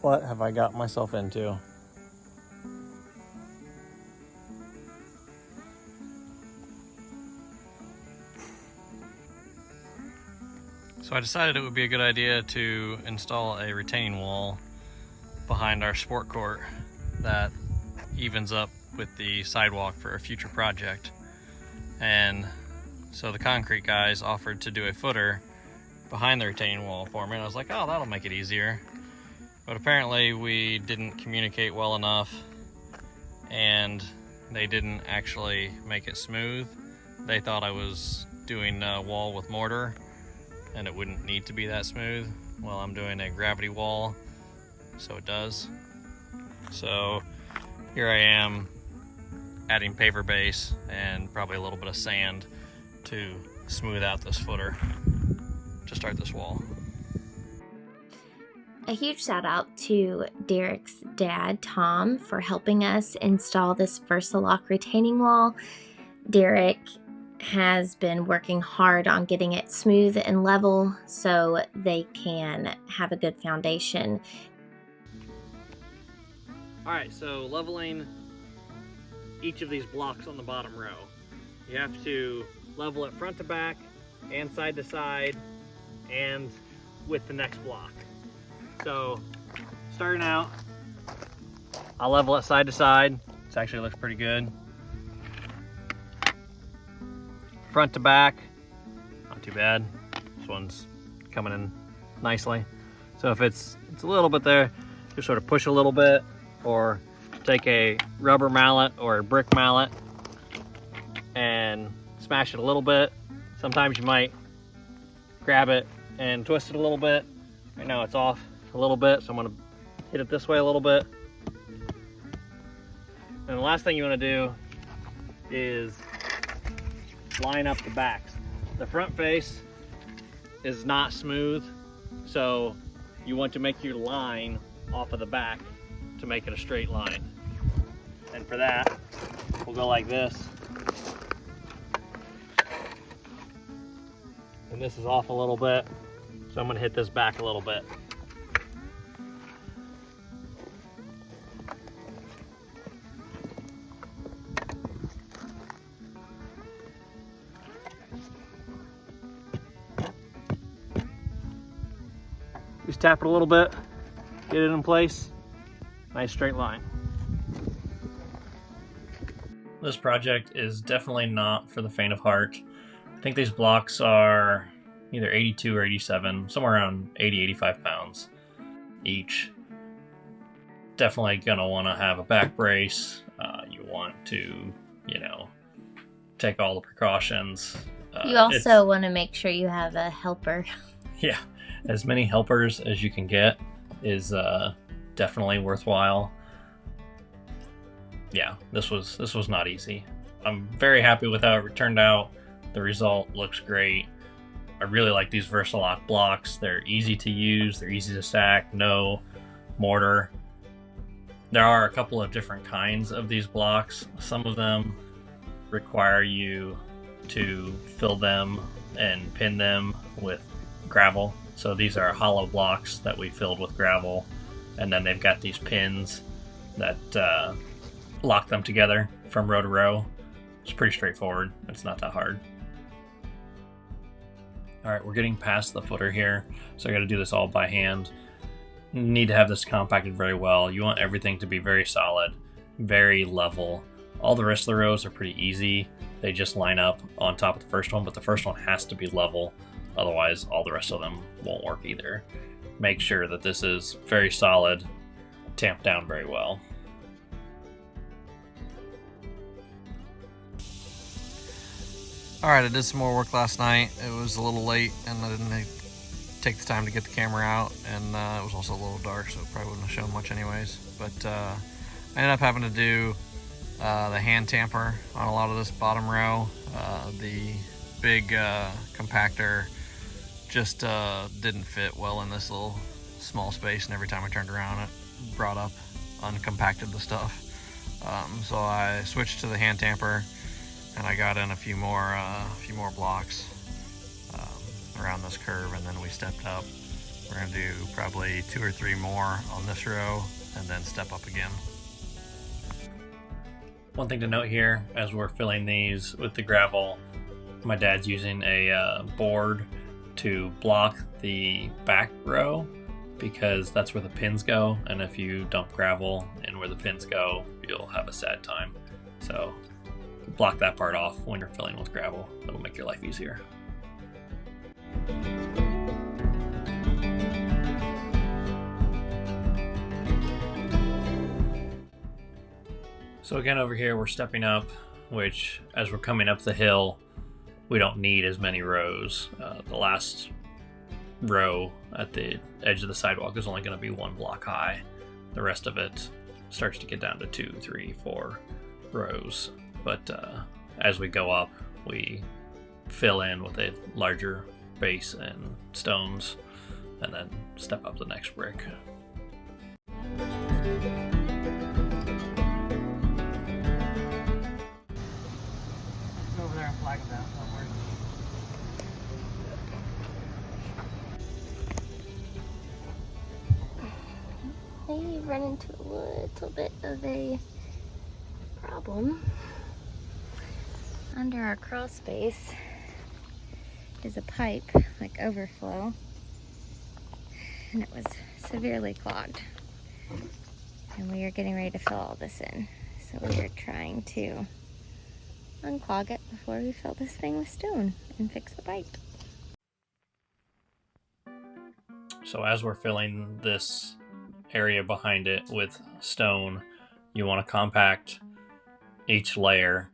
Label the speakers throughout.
Speaker 1: What have I got myself into? So I decided it would be a good idea to install a retaining wall behind our sport court that evens up with the sidewalk for a future project. And so the concrete guys offered to do a footer behind the retaining wall for me, and I was like, oh, that'll make it easier. But apparently we didn't communicate well enough, and they didn't actually make it smooth. They thought I was doing a wall with mortar and it wouldn't need to be that smooth. Well, I'm doing a gravity wall, so it does. So here I am adding paver base and probably a little bit of sand to smooth out this footer to start this wall.
Speaker 2: A huge shout out to Derek's dad, Tom, for helping us install this Versa-Lok retaining wall. Derek has been working hard on getting it smooth and level so they can have a good foundation.
Speaker 1: All right, so leveling each of these blocks on the bottom row. You have to level it front to back and side to side and with the next block. So starting out, I'll level it side to side. This actually looks pretty good. Front to back, not too bad. This one's coming in nicely. So if it's a little bit there, just sort of push a little bit, or take a rubber mallet or a brick mallet and smash it a little bit. Sometimes you might grab it and twist it a little bit. Right now it's off a little bit, so I'm gonna hit it this way a little bit. And the last thing you wanna do is line up the backs. The front face is not smooth, so you want to make your line off of the back to make it a straight line. And for that, we'll go like this. And this is off a little bit, so I'm gonna hit this back a little bit. Just tap it a little bit, get it in place, nice straight line. This project is definitely not for the faint of heart. I think these blocks are either 82 or 87, somewhere around 80, 85 pounds each. Definitely gonna wanna have a back brace. You want to, take all the precautions.
Speaker 2: You also want to make sure you have a helper.
Speaker 1: Yeah, as many helpers as you can get is definitely worthwhile. Yeah, this was not easy. I'm very happy with how it turned out. The result looks great. I really like these Versa-Lok blocks. They're easy to use, they're easy to stack, no mortar. There are a couple of different kinds of these blocks. Some of them require you to fill them and pin them with gravel. So these are hollow blocks that we filled with gravel, and then they've got these pins that lock them together from row to row. It's pretty straightforward. It's not that hard. All right, we're getting past the footer here, so I got to do this all by hand. You need to have this compacted very well. You want everything to be very solid, very level. All the rest of the rows are pretty easy. They just line up on top of the first one, but the first one has to be level. Otherwise, all the rest of them won't work either. Make sure that this is very solid, tamped down very well. All right, I did some more work last night. It was a little late and I didn't take the time to get the camera out, and it was also a little dark, so it probably wouldn't have shown much anyways. But I ended up having to do the hand tamper on a lot of this bottom row. The big compactor just didn't fit well in this little small space, and every time I turned around it brought up uncompacted the stuff. So I switched to the hand tamper, and I got in a few more blocks around this curve, and then we stepped up We're going to do probably 2 or 3 more on this row and then step up again. One thing to note here, as we're filling these with the gravel, my dad's using a board to block the back row because that's where the pins go, and if you dump gravel in where the pins go, you'll have a sad time. So block that part off when you're filling with gravel. That'll make your life easier. So again, over here we're stepping up, which as we're coming up the hill, we don't need as many rows. The last row at the edge of the sidewalk is only going to be 1 block high. The rest of it starts to get down to 2, 3, 4 rows. But as we go up, we fill in with a larger base and stones, and then step up the next brick.
Speaker 3: Over there and flag them down. Don't worry.
Speaker 2: I run into a little bit of a problem. Under our crawl space is a pipe, like overflow, and it was severely clogged. And we are getting ready to fill all this in. So we are trying to unclog it before we fill this thing with stone and fix the pipe.
Speaker 1: So as we're filling this area behind it with stone, you want to compact each layer.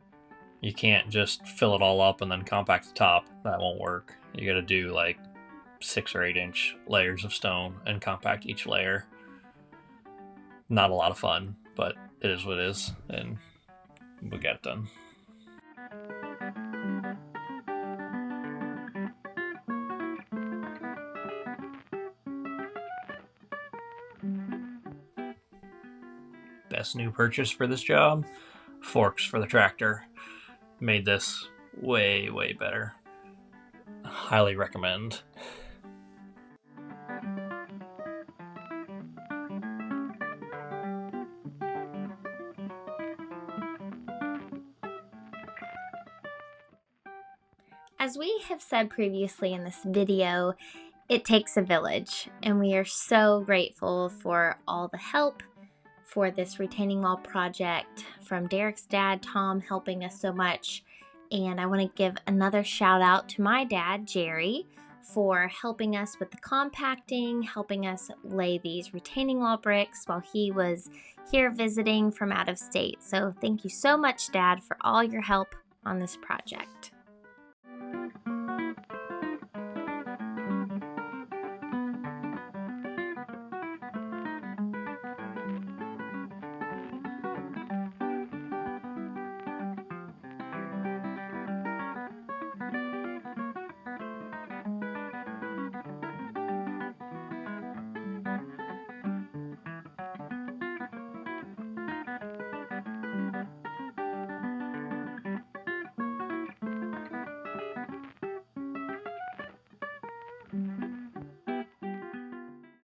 Speaker 1: You can't just fill it all up and then compact the top. That won't work. You got to do like 6 or 8 inch layers of stone and compact each layer. Not a lot of fun, but it is what it is, and we got it done. Best new purchase for this job: forks for the tractor. Made this way, way better. Highly recommend.
Speaker 2: As we have said previously in this video, it takes a village, and we are so grateful for all the help for this retaining wall project, from Derek's dad, Tom, helping us so much. And I want to give another shout out to my dad, Jerry, for helping us with the compacting, helping us lay these retaining wall bricks while he was here visiting from out of state. So thank you so much, Dad, for all your help on this project.